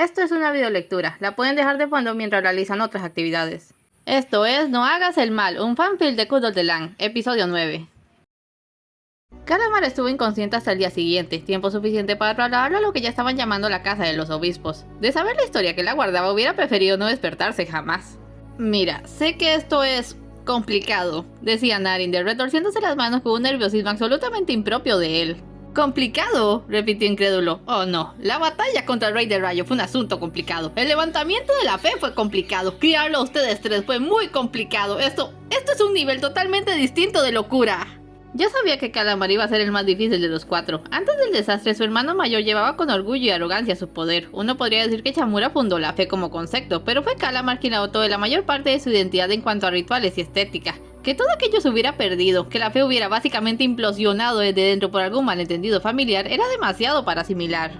Esto es una videolectura, la pueden dejar de fondo mientras realizan otras actividades. Esto es No hagas el mal, un fanfic de Cult of the Lamb, episodio 9. Calamar estuvo inconsciente hasta el día siguiente, tiempo suficiente para trasladarlo a lo que ya estaban llamando la casa de los obispos. De saber la historia que la guardaba, hubiera preferido no despertarse jamás. Mira, sé que esto es complicado, decía Narinder, retorciéndose las manos con un nerviosismo absolutamente impropio de él. ¿Complicado?, repitió incrédulo. Oh no, la batalla contra el Rey del Rayo fue un asunto complicado. El levantamiento de la fe fue complicado. Criarlo a ustedes tres fue muy complicado. Esto es un nivel totalmente distinto de locura. Ya sabía que Calamar iba a ser el más difícil de los cuatro. Antes del desastre, su hermano mayor llevaba con orgullo y arrogancia su poder. Uno podría decir que Shamura fundó la fe como concepto, pero fue Calamar quien la dotó de la mayor parte de su identidad en cuanto a rituales y estética. Que todo aquello se hubiera perdido, que la fe hubiera básicamente implosionado desde dentro por algún malentendido familiar, era demasiado para asimilar.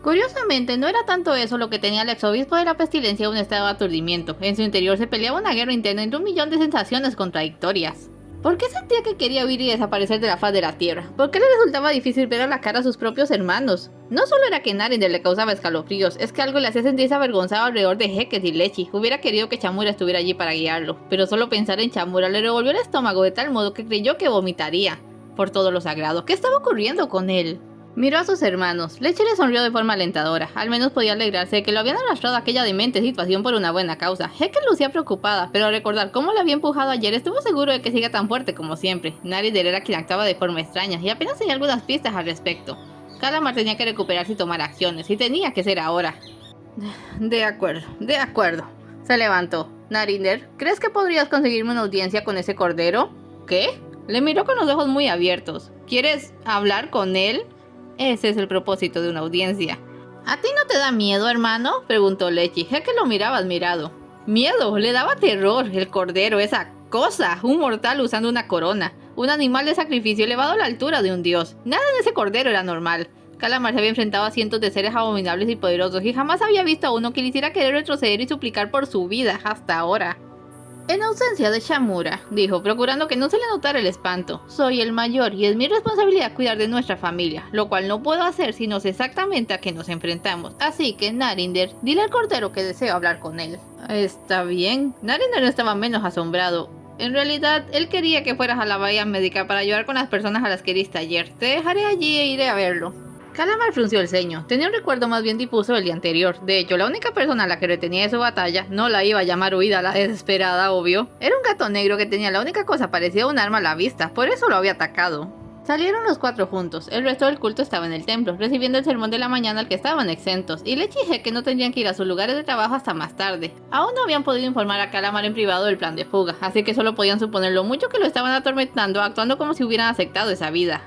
Curiosamente, no era tanto eso lo que tenía el exobispo de la pestilencia un estado de aturdimiento. En su interior se peleaba una guerra interna entre un millón de sensaciones contradictorias. ¿Por qué sentía que quería huir y desaparecer de la faz de la tierra? ¿Por qué le resultaba difícil ver a la cara a sus propios hermanos? No solo era que Narinder le causaba escalofríos, es que algo le hacía sentirse avergonzado alrededor de Heket y Lechi. Hubiera querido que Shamura estuviera allí para guiarlo, pero solo pensar en Shamura le revolvió el estómago de tal modo que creyó que vomitaría. Por todo lo sagrado, ¿qué estaba ocurriendo con él? Miró a sus hermanos. Lechi le sonrió de forma alentadora. Al menos podía alegrarse de que lo habían arrastrado a aquella demente situación por una buena causa. Heket lucía preocupada, pero al recordar cómo la había empujado ayer, estuvo seguro de que siga tan fuerte como siempre. Narinder era quien actuaba de forma extraña, y apenas tenía algunas pistas al respecto. Calamar tenía que recuperarse y tomar acciones, y tenía que ser ahora. De acuerdo. Se levantó. Narinder, ¿crees que podrías conseguirme una audiencia con ese cordero? ¿Qué? Le miró con los ojos muy abiertos. ¿Quieres hablar con él? Ese es el propósito de una audiencia. ¿A ti no te da miedo, hermano?, preguntó Lechi. Que lo miraba admirado. Miedo, le daba terror. El cordero, esa cosa, un mortal usando una corona, un animal de sacrificio elevado a la altura de un dios. Nada en ese cordero era normal. Calamar se había enfrentado a cientos de seres abominables y poderosos y jamás había visto a uno que le hiciera querer retroceder y suplicar por su vida hasta ahora. En ausencia de Shamura, dijo, procurando que no se le notara el espanto. Soy el mayor y es mi responsabilidad cuidar de nuestra familia, lo cual no puedo hacer si no sé exactamente a qué nos enfrentamos. Así que, Narinder, dile al cordero que deseo hablar con él. Está bien. Narinder no estaba menos asombrado. En realidad, él quería que fueras a la bahía médica para ayudar con las personas a las que heriste ayer. Te dejaré allí e iré a verlo. Calamar frunció el ceño. Tenía un recuerdo más bien difuso del día anterior. De hecho, la única persona a la que retenía de su batalla, no la iba a llamar huida, la desesperada, obvio, era un gato negro que tenía la única cosa parecida a un arma a la vista, por eso lo había atacado. Salieron los cuatro juntos. El resto del culto estaba en el templo, recibiendo el sermón de la mañana al que estaban exentos, y Lechi y Heket no tendrían que ir a sus lugares de trabajo hasta más tarde. Aún no habían podido informar a Calamar en privado del plan de fuga, así que solo podían suponer lo mucho que lo estaban atormentando, actuando como si hubieran aceptado esa vida.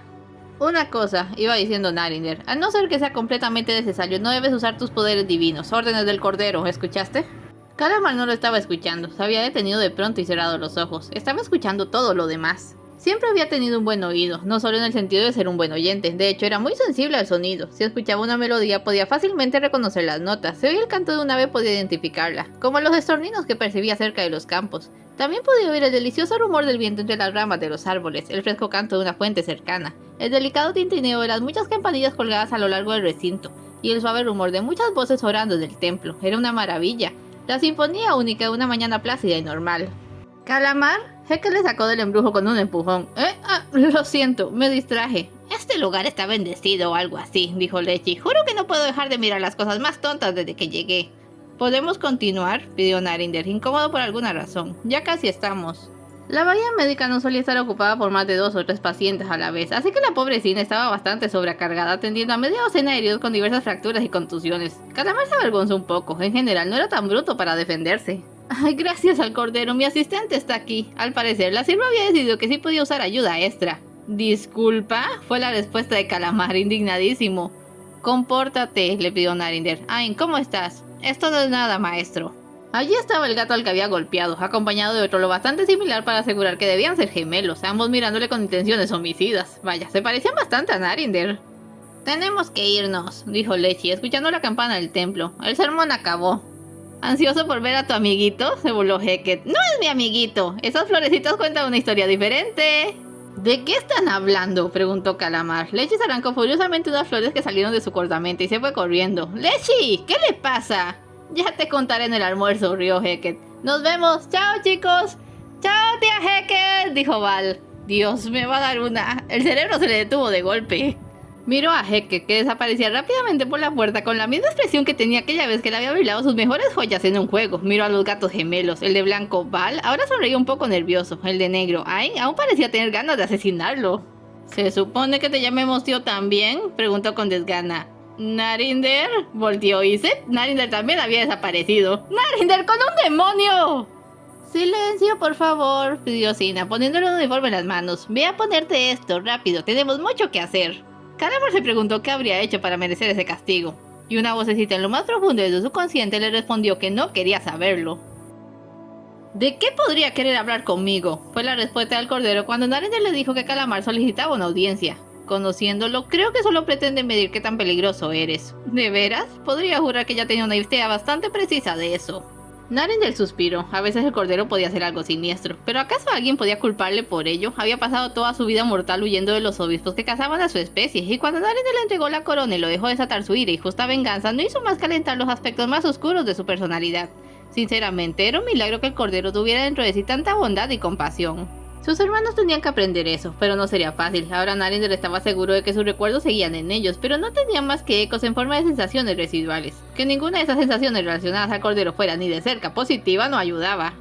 Una cosa, iba diciendo Narinder, a no ser que sea completamente necesario, no debes usar tus poderes divinos, órdenes del cordero, ¿escuchaste? Calamar no lo estaba escuchando, se había detenido de pronto y cerrado los ojos, estaba escuchando todo lo demás. Siempre había tenido un buen oído, no solo en el sentido de ser un buen oyente, de hecho era muy sensible al sonido. Si escuchaba una melodía podía fácilmente reconocer las notas, si oía el canto de un ave podía identificarla, como los estorninos que percibía cerca de los campos. También podía oír el delicioso rumor del viento entre las ramas de los árboles, el fresco canto de una fuente cercana, el delicado tintineo de las muchas campanillas colgadas a lo largo del recinto, y el suave rumor de muchas voces orando en el templo. Era una maravilla, la sinfonía única de una mañana plácida y normal. ¿Calamar? Heket le sacó del embrujo con un empujón. Lo siento, me distraje. Este lugar está bendecido o algo así, dijo Lechi. Juro que no puedo dejar de mirar las cosas más tontas desde que llegué. ¿Podemos continuar?, pidió Narinder, incómodo por alguna razón. Ya casi estamos. La bahía médica no solía estar ocupada por más de 2 o 3 pacientes a la vez, así que la pobrecina estaba bastante sobrecargada atendiendo a media docena de heridos con diversas fracturas y contusiones. Calamar se avergonzó un poco, en general no era tan bruto para defenderse. Ay, gracias al cordero, mi asistente está aquí. Al parecer, la sierva había decidido que sí podía usar ayuda extra. ¿Disculpa?, fue la respuesta de Calamar, indignadísimo. Compórtate, le pidió Narinder. Ay, ¿cómo estás? Esto no es nada, maestro. Allí estaba el gato al que había golpeado, acompañado de otro lo bastante similar para asegurar que debían ser gemelos, ambos mirándole con intenciones homicidas. Vaya, se parecían bastante a Narinder. Tenemos que irnos, dijo Lechi, escuchando la campana del templo. El sermón acabó. ¿Ansioso por ver a tu amiguito?, se burló Heket. No es mi amiguito, esas florecitas cuentan una historia diferente. ¿De qué están hablando?, preguntó Calamar. Lechi se arrancó furiosamente unas flores que salieron de su cortamenta y se fue corriendo. ¡Lechi! ¿Qué le pasa? Ya te contaré en el almuerzo, rió Hecket. ¡Nos vemos! ¡Chao, chicos! ¡Chao, tía Hecket!, dijo Val. Dios, me va a dar una. El cerebro se le detuvo de golpe. Miró a Hecket, que desaparecía rápidamente por la puerta con la misma expresión que tenía aquella vez que le había brillado sus mejores joyas en un juego. Miró a los gatos gemelos. El de blanco, Val, ahora sonreía un poco nervioso. El de negro, Ay, aún parecía tener ganas de asesinarlo. ¿Se supone que te llamemos tío también?, preguntó con desgana. ¿Narinder? Volteó y Narinder también había desaparecido. ¡Narinder con un demonio! Silencio, por favor, pidió Sina, poniéndole un uniforme en las manos. Ve a ponerte esto, rápido, tenemos mucho que hacer. Calamar se preguntó qué habría hecho para merecer ese castigo, y una vocecita en lo más profundo de su subconsciente le respondió que no quería saberlo. ¿De qué podría querer hablar conmigo?, fue la respuesta del cordero cuando Narinder le dijo que Calamar solicitaba una audiencia. Conociéndolo, creo que solo pretende medir qué tan peligroso eres. ¿De veras? Podría jurar que ya tenía una idea bastante precisa de eso. Narinder suspiró. A veces el cordero podía hacer algo siniestro, pero ¿acaso alguien podía culparle por ello? Había pasado toda su vida mortal huyendo de los obispos que cazaban a su especie, y cuando Narinder le entregó la corona y lo dejó desatar su ira y justa venganza, no hizo más calentar los aspectos más oscuros de su personalidad. Sinceramente, era un milagro que el cordero tuviera dentro de sí tanta bondad y compasión. Sus hermanos tenían que aprender eso, pero no sería fácil. Ahora Narinder estaba seguro de que sus recuerdos seguían en ellos, pero no tenían más que ecos en forma de sensaciones residuales. Que ninguna de esas sensaciones relacionadas al cordero fuera ni de cerca positiva no ayudaba.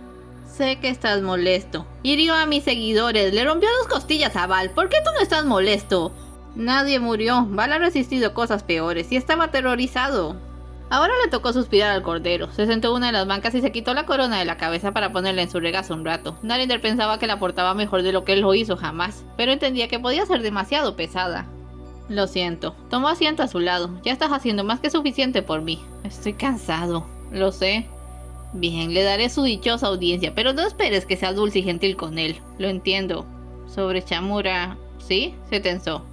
Sé que estás molesto. Hirió a mis seguidores, le rompió 2 costillas a Val. ¿Por qué tú no estás molesto? Nadie murió. Val ha resistido cosas peores y estaba aterrorizado. Ahora le tocó suspirar al cordero. Se sentó en una de las bancas y se quitó la corona de la cabeza para ponerla en su regazo un rato. Narinder pensaba que la portaba mejor de lo que él lo hizo jamás, pero entendía que podía ser demasiado pesada. Lo siento. Tomó asiento a su lado. Ya estás haciendo más que suficiente por mí. Estoy cansado. Lo sé. Bien, le daré su dichosa audiencia, pero no esperes que sea dulce y gentil con él. Lo entiendo. Sobre Shamura... ¿Sí? Se tensó.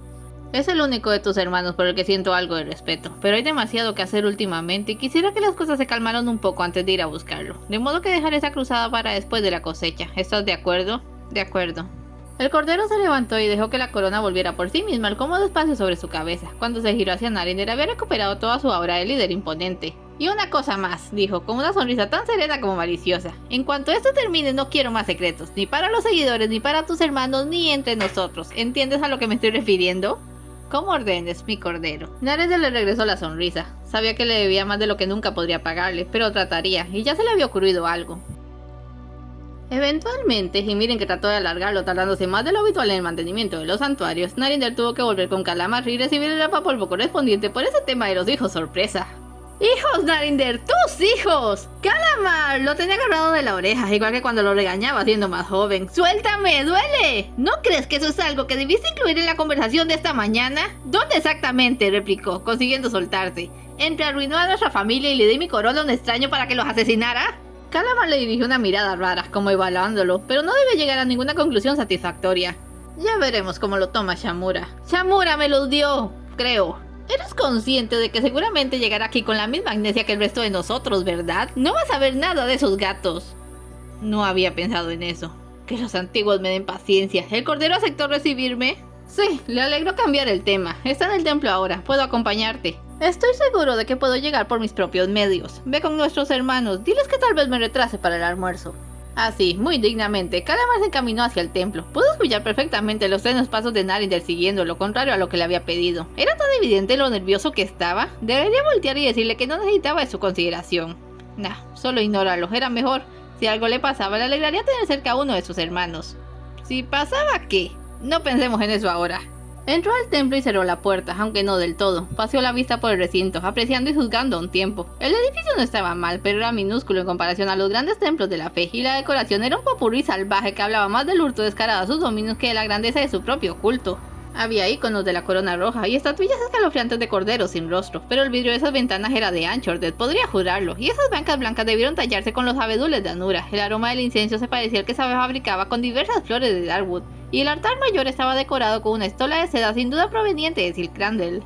Es el único de tus hermanos por el que siento algo de respeto, pero hay demasiado que hacer últimamente y quisiera que las cosas se calmaran un poco antes de ir a buscarlo. De modo que dejaré esa cruzada para después de la cosecha. ¿Estás de acuerdo? De acuerdo. El cordero se levantó y dejó que la corona volviera por sí misma al cómodo espacio sobre su cabeza. Cuando se giró hacia Narinder había recuperado toda su aura de líder imponente. Y una cosa más, dijo, con una sonrisa tan serena como maliciosa. En cuanto esto termine no quiero más secretos, ni para los seguidores, ni para tus hermanos, ni entre nosotros. ¿Entiendes a lo que me estoy refiriendo? Como ordenes, mi cordero. Narinder le regresó la sonrisa. Sabía que le debía más de lo que nunca podría pagarle, pero trataría, y ya se le había ocurrido algo. Eventualmente, y miren que trató de alargarlo tardándose más de lo habitual en el mantenimiento de los santuarios, Narinder tuvo que volver con Calamar y recibir el rapapolvo correspondiente por ese tema de los hijos sorpresa. ¡Hijos, Narinder! ¡Tus hijos! ¡Calamar! Lo tenía agarrado de la oreja, igual que cuando lo regañaba siendo más joven. ¡Suéltame! ¡Duele! ¿No crees que eso es algo que debiste incluir en la conversación de esta mañana? ¿Dónde exactamente? Replicó, consiguiendo soltarse. ¿Entre arruinó a nuestra familia y le di mi corona a un extraño para que los asesinara? Calamar le dirigió una mirada rara, como evaluándolo, pero no debe llegar a ninguna conclusión satisfactoria. Ya veremos cómo lo toma Shamura. ¡Shamura me los dio! Creo. Eres consciente de que seguramente llegará aquí con la misma amnesia que el resto de nosotros, ¿verdad? No vas a ver nada de esos gatos. No había pensado en eso. Que los antiguos me den paciencia. ¿El cordero aceptó recibirme? Sí, le alegró cambiar el tema. Está en el templo ahora. Puedo acompañarte. Estoy seguro de que puedo llegar por mis propios medios. Ve con nuestros hermanos. Diles que tal vez me retrase para el almuerzo. Así, muy dignamente, Calamar se encaminó hacia el templo. Pudo escuchar perfectamente los tenues pasos de Narinder siguiendo, lo contrario a lo que le había pedido. Era tan evidente lo nervioso que estaba. Debería voltear y decirle que no necesitaba de su consideración. Nah, solo ignóralo, era mejor. Si algo le pasaba, le alegraría tener cerca a uno de sus hermanos. Si pasaba, ¿qué? No pensemos en eso ahora. Entró al templo y cerró la puerta, aunque no del todo. Paseó la vista por el recinto, apreciando y juzgando a un tiempo. El edificio no estaba mal, pero era minúsculo en comparación a los grandes templos de la fe, y la decoración era un popurrí salvaje que hablaba más del hurto descarado a sus dominios que de la grandeza de su propio culto. Había iconos de la corona roja y estatuillas escalofriantes de corderos sin rostro, pero el vidrio de esas ventanas era de Anchordead, podría jurarlo, y esas bancas blancas debieron tallarse con los abedules de Anura. El aroma del incienso se parecía al que se fabricaba con diversas flores de Darkwood, y el altar mayor estaba decorado con una estola de seda sin duda proveniente de Silkrandel.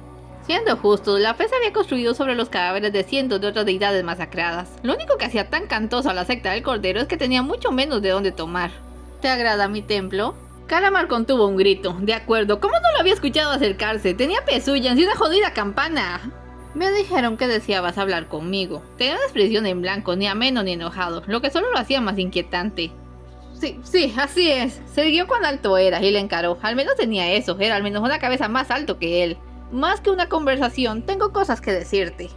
Siendo justos, la fe se había construido sobre los cadáveres de cientos de otras deidades masacradas. Lo único que hacía tan cantoso a la secta del cordero es que tenía mucho menos de dónde tomar. ¿Te agrada mi templo? Calamar contuvo un grito. De acuerdo, ¿cómo no lo había escuchado acercarse? Tenía pezuñas y una jodida campana. Me dijeron que deseabas hablar conmigo. Tenía una expresión en blanco, ni ameno ni enojado, lo que solo lo hacía más inquietante. Sí, así es. Se irguió cuán alto era y le encaró. Al menos tenía eso, era al menos una cabeza más alto que él. Más que una conversación, tengo cosas que decirte.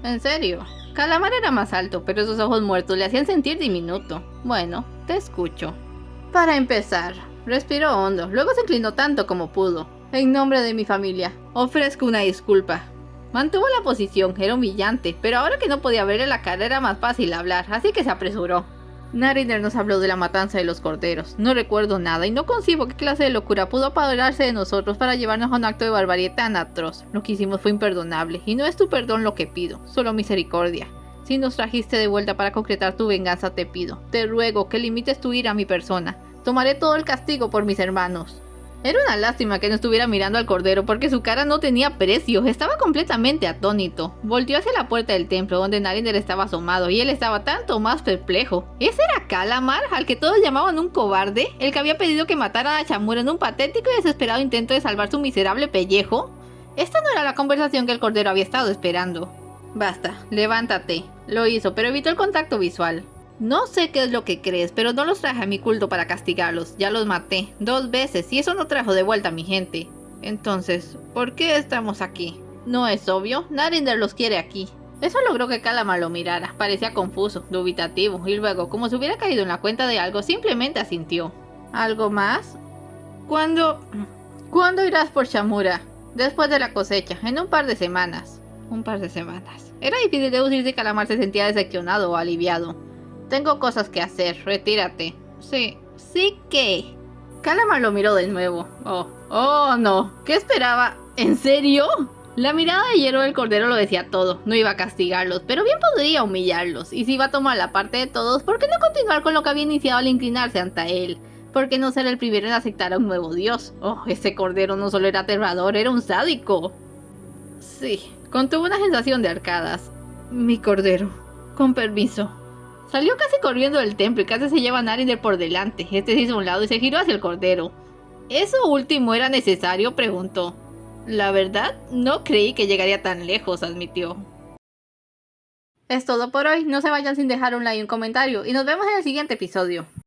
¿En serio? Calamar era más alto, pero sus ojos muertos le hacían sentir diminuto. Bueno, te escucho. Para empezar, respiró hondo, luego se inclinó tanto como pudo. En nombre de mi familia, ofrezco una disculpa. Mantuvo la posición, era humillante, pero ahora que no podía verle la cara era más fácil hablar, así que se apresuró. Narinder nos habló de la matanza de los corderos. No recuerdo nada y no concibo qué clase de locura pudo apoderarse de nosotros para llevarnos a un acto de barbarie tan atroz. Lo que hicimos fue imperdonable, y no es tu perdón lo que pido, solo misericordia. Si nos trajiste de vuelta para concretar tu venganza, te pido, te ruego que limites tu ira a mi persona. Tomaré todo el castigo por mis hermanos. Era una lástima que no estuviera mirando al cordero porque su cara no tenía precio, estaba completamente atónito. Volteó hacia la puerta del templo donde Narinder estaba asomado y él estaba tanto más perplejo. ¿Ese era Calamar, al que todos llamaban un cobarde? ¿El que había pedido que mataran a Chamura en un patético y desesperado intento de salvar su miserable pellejo? Esta no era la conversación que el cordero había estado esperando. Basta, levántate. Lo hizo, pero evitó el contacto visual. No sé qué es lo que crees, pero no los traje a mi culto para castigarlos. Ya los maté 2 veces y eso no trajo de vuelta a mi gente. Entonces, ¿por qué estamos aquí? ¿No es obvio? Narinder los quiere aquí. Eso logró que Calamar lo mirara. Parecía confuso, dubitativo, y luego, como si hubiera caído en la cuenta de algo, simplemente asintió. ¿Algo más? ¿Cuándo irás por Chamura? Después de la cosecha, en un par de semanas. Un par de semanas. Era difícil deducir si Calamar se sentía decepcionado o aliviado. Tengo cosas que hacer, retírate. Sí que... Calamar lo miró de nuevo. Oh no, ¿qué esperaba? ¿En serio? La mirada de hierro del cordero lo decía todo. No iba a castigarlos, pero bien podría humillarlos. Y si iba a tomar la parte de todos, ¿por qué no continuar con lo que había iniciado al inclinarse ante él? ¿Por qué no ser el primero en aceptar a un nuevo dios? Oh, ese cordero no solo era aterrador, era un sádico. Sí, contuvo una sensación de arcadas. Mi cordero, con permiso. Salió casi corriendo del templo y casi se lleva a Narinder por delante. Este se hizo a un lado y se giró hacia el cordero. ¿Eso último era necesario?, preguntó. La verdad, no creí que llegaría tan lejos, admitió. Es todo por hoy, no se vayan sin dejar un like y un comentario, y nos vemos en el siguiente episodio.